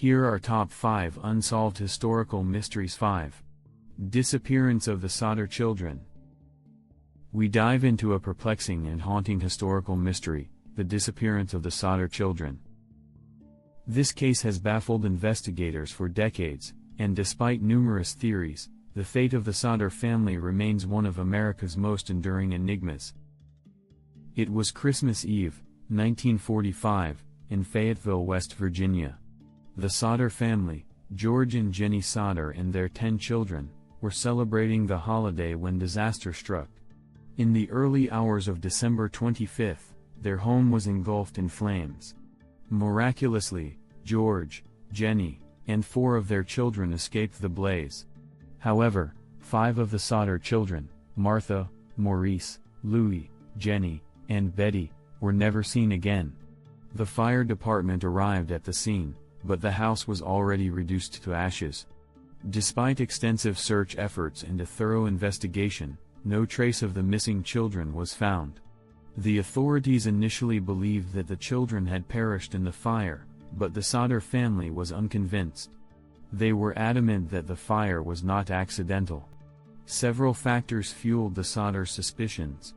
Here are top 5 unsolved historical mysteries. 5. Disappearance of the Sodder Children. We dive into a perplexing and haunting historical mystery, the disappearance of the Sodder Children. This case has baffled investigators for decades, and despite numerous theories, the fate of the Sodder family remains one of America's most enduring enigmas. It was Christmas Eve, 1945, in Fayetteville, West Virginia. The Sodder family, George and Jenny Sodder and their 10 children, were celebrating the holiday when disaster struck. In the early hours of December 25, their home was engulfed in flames. Miraculously, George, Jenny, and 4 of their children escaped the blaze. However, 5 of the Sodder children, Martha, Maurice, Louis, Jenny, and Betty, were never seen again. The fire department arrived at the scene, but the house was already reduced to ashes. Despite extensive search efforts and a thorough investigation, no trace of the missing children was found. The authorities initially believed that the children had perished in the fire, but the Sodder family was unconvinced. They were adamant that the fire was not accidental. Several factors fueled the Sodder suspicions.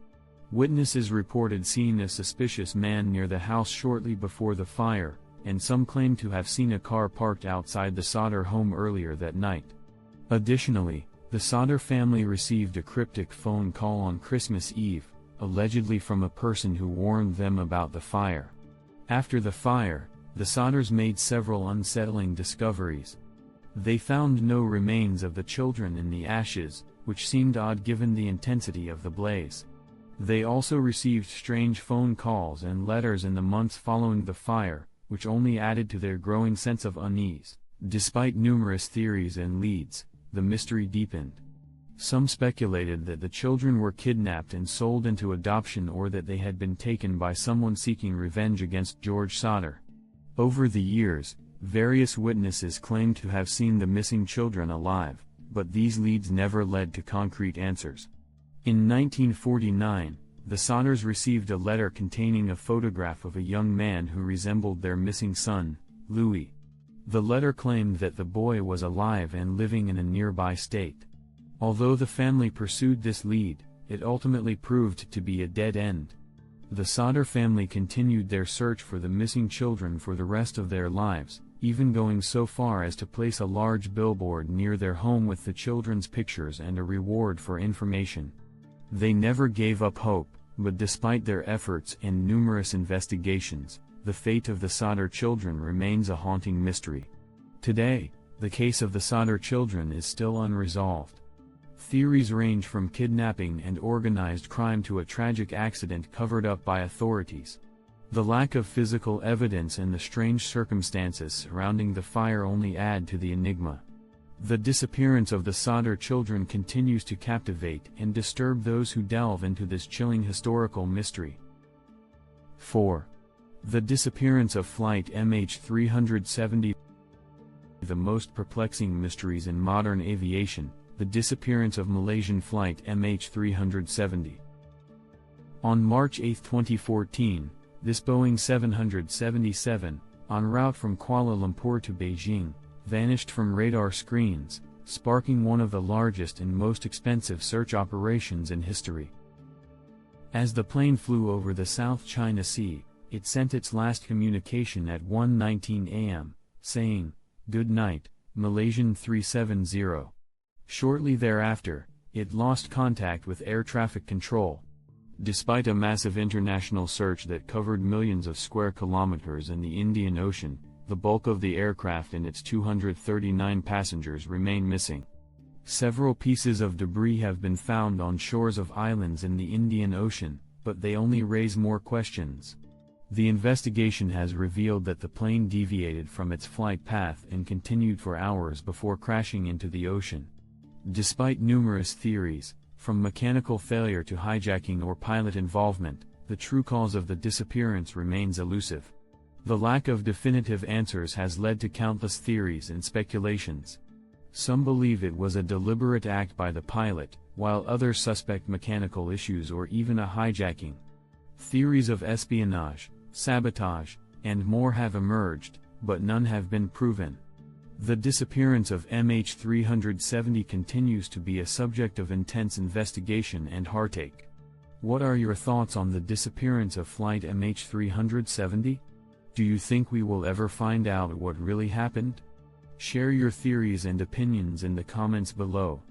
Witnesses reported seeing a suspicious man near the house shortly before the fire, and some claimed to have seen a car parked outside the Sodder home earlier that night. Additionally, the Sodder family received a cryptic phone call on Christmas Eve, allegedly from a person who warned them about the fire. After the fire, the Sodders made several unsettling discoveries. They found no remains of the children in the ashes, which seemed odd given the intensity of the blaze. They also received strange phone calls and letters in the months following the fire, which only added to their growing sense of unease. Despite numerous theories and leads, the mystery deepened. Some speculated that the children were kidnapped and sold into adoption, or that they had been taken by someone seeking revenge against George Sodder. Over the years, various witnesses claimed to have seen the missing children alive, but these leads never led to concrete answers. In 1949, the Sodders received a letter containing a photograph of a young man who resembled their missing son, Louis. The letter claimed that the boy was alive and living in a nearby state. Although the family pursued this lead, it ultimately proved to be a dead end. The Sodder family continued their search for the missing children for the rest of their lives, even going so far as to place a large billboard near their home with the children's pictures and a reward for information. They never gave up hope, but despite their efforts and numerous investigations, the fate of the Sodder children remains a haunting mystery. Today, the case of the Sodder children is still unresolved. Theories range from kidnapping and organized crime to a tragic accident covered up by authorities. The lack of physical evidence and the strange circumstances surrounding the fire only add to the enigma. The disappearance of the Sodder children continues to captivate and disturb those who delve into this chilling historical mystery. 4. The disappearance of Flight MH370. The most perplexing mysteries in modern aviation, the disappearance of Malaysian Flight MH370. On March 8, 2014, this Boeing 777, en route from Kuala Lumpur to Beijing, vanished from radar screens, sparking one of the largest and most expensive search operations in history. As the plane flew over the South China Sea, it sent its last communication at 1:19 a.m., saying, "Good night, Malaysian 370. Shortly thereafter, it lost contact with air traffic control. Despite a massive international search that covered millions of square kilometers in the Indian Ocean, the bulk of the aircraft and its 239 passengers remain missing. Several pieces of debris have been found on shores of islands in the Indian Ocean, but they only raise more questions. The investigation has revealed that the plane deviated from its flight path and continued for hours before crashing into the ocean. Despite numerous theories, from mechanical failure to hijacking or pilot involvement, the true cause of the disappearance remains elusive. The lack of definitive answers has led to countless theories and speculations. Some believe it was a deliberate act by the pilot, while others suspect mechanical issues or even a hijacking. Theories of espionage, sabotage, and more have emerged, but none have been proven. The disappearance of MH370 continues to be a subject of intense investigation and heartache. What are your thoughts on the disappearance of flight MH370? Do you think we will ever find out what really happened? Share your theories and opinions in the comments below.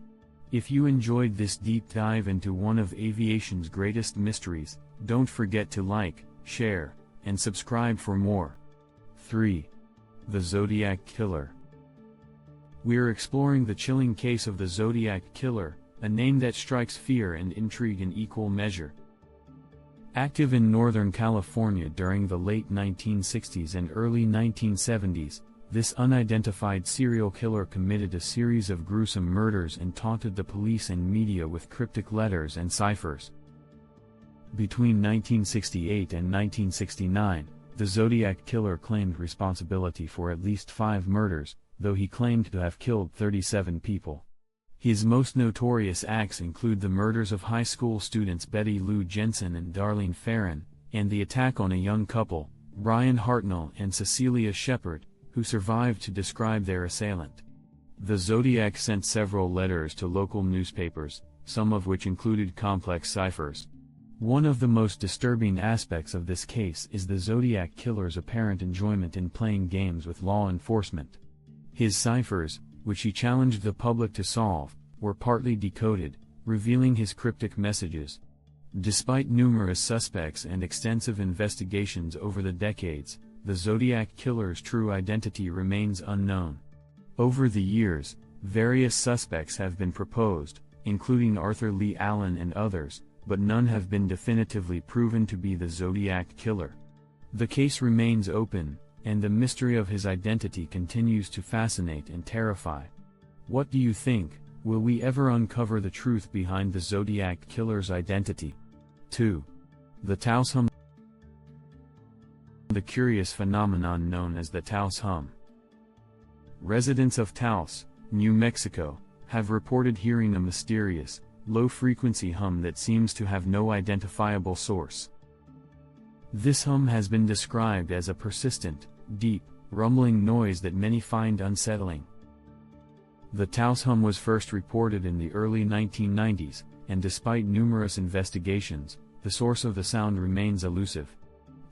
If you enjoyed this deep dive into one of aviation's greatest mysteries, don't forget to like, share, and subscribe for more. 3. The Zodiac Killer. We're exploring the chilling case of the Zodiac Killer, a name that strikes fear and intrigue in equal measure. Active in Northern California during the late 1960s and early 1970s, this unidentified serial killer committed a series of gruesome murders and taunted the police and media with cryptic letters and ciphers. Between 1968 and 1969, the Zodiac Killer claimed responsibility for at least 5 murders, though he claimed to have killed 37 people. His most notorious acts include the murders of high school students Betty Lou Jensen and Darlene Ferrin, and the attack on a young couple, Brian Hartnell and Cecilia Shepard, who survived to describe their assailant. The Zodiac sent several letters to local newspapers, some of which included complex ciphers. One of the most disturbing aspects of this case is the Zodiac Killer's apparent enjoyment in playing games with law enforcement. His ciphers, which he challenged the public to solve, were partly decoded, revealing his cryptic messages. Despite numerous suspects and extensive investigations over the decades, the Zodiac Killer's true identity remains unknown. Over the years, various suspects have been proposed, including Arthur Lee Allen and others, but none have been definitively proven to be the Zodiac Killer. The case remains open, and the mystery of his identity continues to fascinate and terrify. What do you think? Will we ever uncover the truth behind the Zodiac Killer's identity? 2. The Taos Hum. The curious phenomenon known as the Taos Hum. Residents of Taos, New Mexico, have reported hearing a mysterious, low-frequency hum that seems to have no identifiable source. This hum has been described as a persistent, deep, rumbling noise that many find unsettling. The Taos hum was first reported in the early 1990s, and despite numerous investigations, the source of the sound remains elusive.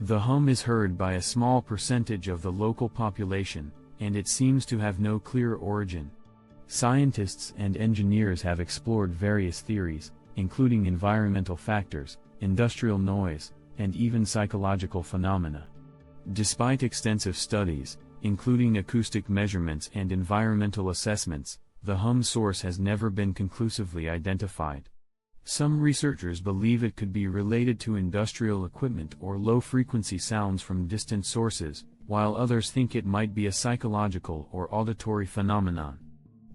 The hum is heard by a small percentage of the local population, and it seems to have no clear origin. Scientists and engineers have explored various theories, including environmental factors, industrial noise, and even psychological phenomena. Despite extensive studies, including acoustic measurements and environmental assessments, the hum source has never been conclusively identified. Some researchers believe it could be related to industrial equipment or low-frequency sounds from distant sources, while others think it might be a psychological or auditory phenomenon.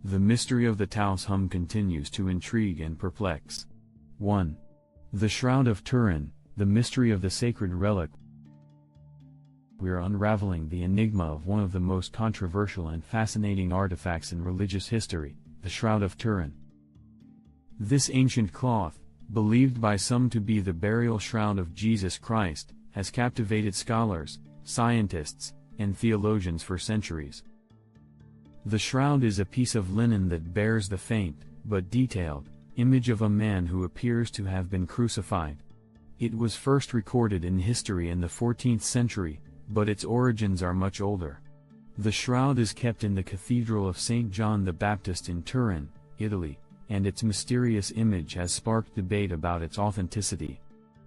The mystery of the Taos hum continues to intrigue and perplex. 1. The Shroud of Turin, the mystery of the sacred relic. We are unraveling the enigma of one of the most controversial and fascinating artifacts in religious history, the Shroud of Turin. This ancient cloth, believed by some to be the burial shroud of Jesus Christ, has captivated scholars, scientists, and theologians for centuries. The shroud is a piece of linen that bears the faint, but detailed, image of a man who appears to have been crucified. It was first recorded in history in the 14th century, but its origins are much older. The shroud is kept in the Cathedral of St. John the Baptist in Turin, Italy, and its mysterious image has sparked debate about its authenticity.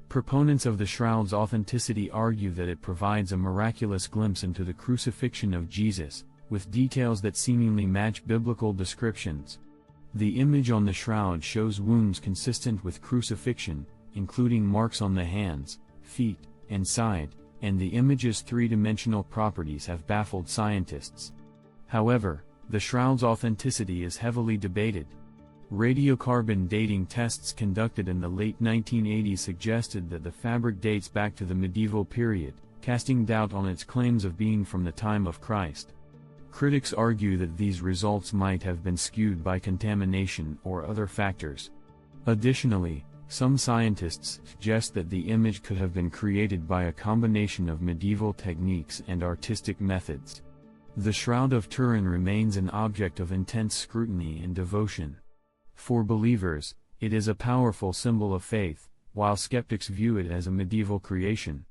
Proponents of the shroud's authenticity argue that it provides a miraculous glimpse into the crucifixion of Jesus, with details that seemingly match biblical descriptions. The image on the shroud shows wounds consistent with crucifixion, including marks on the hands, feet, and side, and the image's three-dimensional properties have baffled scientists. However, the shroud's authenticity is heavily debated. Radiocarbon dating tests conducted in the late 1980s suggested that the fabric dates back to the medieval period, casting doubt on its claims of being from the time of Christ. Critics argue that these results might have been skewed by contamination or other factors. Additionally, some scientists suggest that the image could have been created by a combination of medieval techniques and artistic methods. The Shroud of Turin remains an object of intense scrutiny and devotion. For believers, it is a powerful symbol of faith, while skeptics view it as a medieval creation.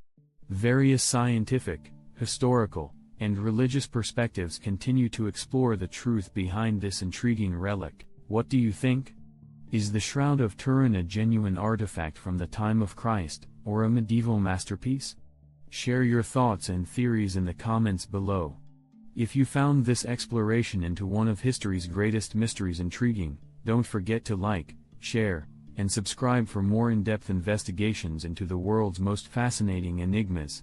Various scientific, historical, and religious perspectives continue to explore the truth behind this intriguing relic. What do you think? Is the Shroud of Turin a genuine artifact from the time of Christ, or a medieval masterpiece? Share your thoughts and theories in the comments below. If you found this exploration into one of history's greatest mysteries intriguing, don't forget to like, share, and subscribe for more in-depth investigations into the world's most fascinating enigmas.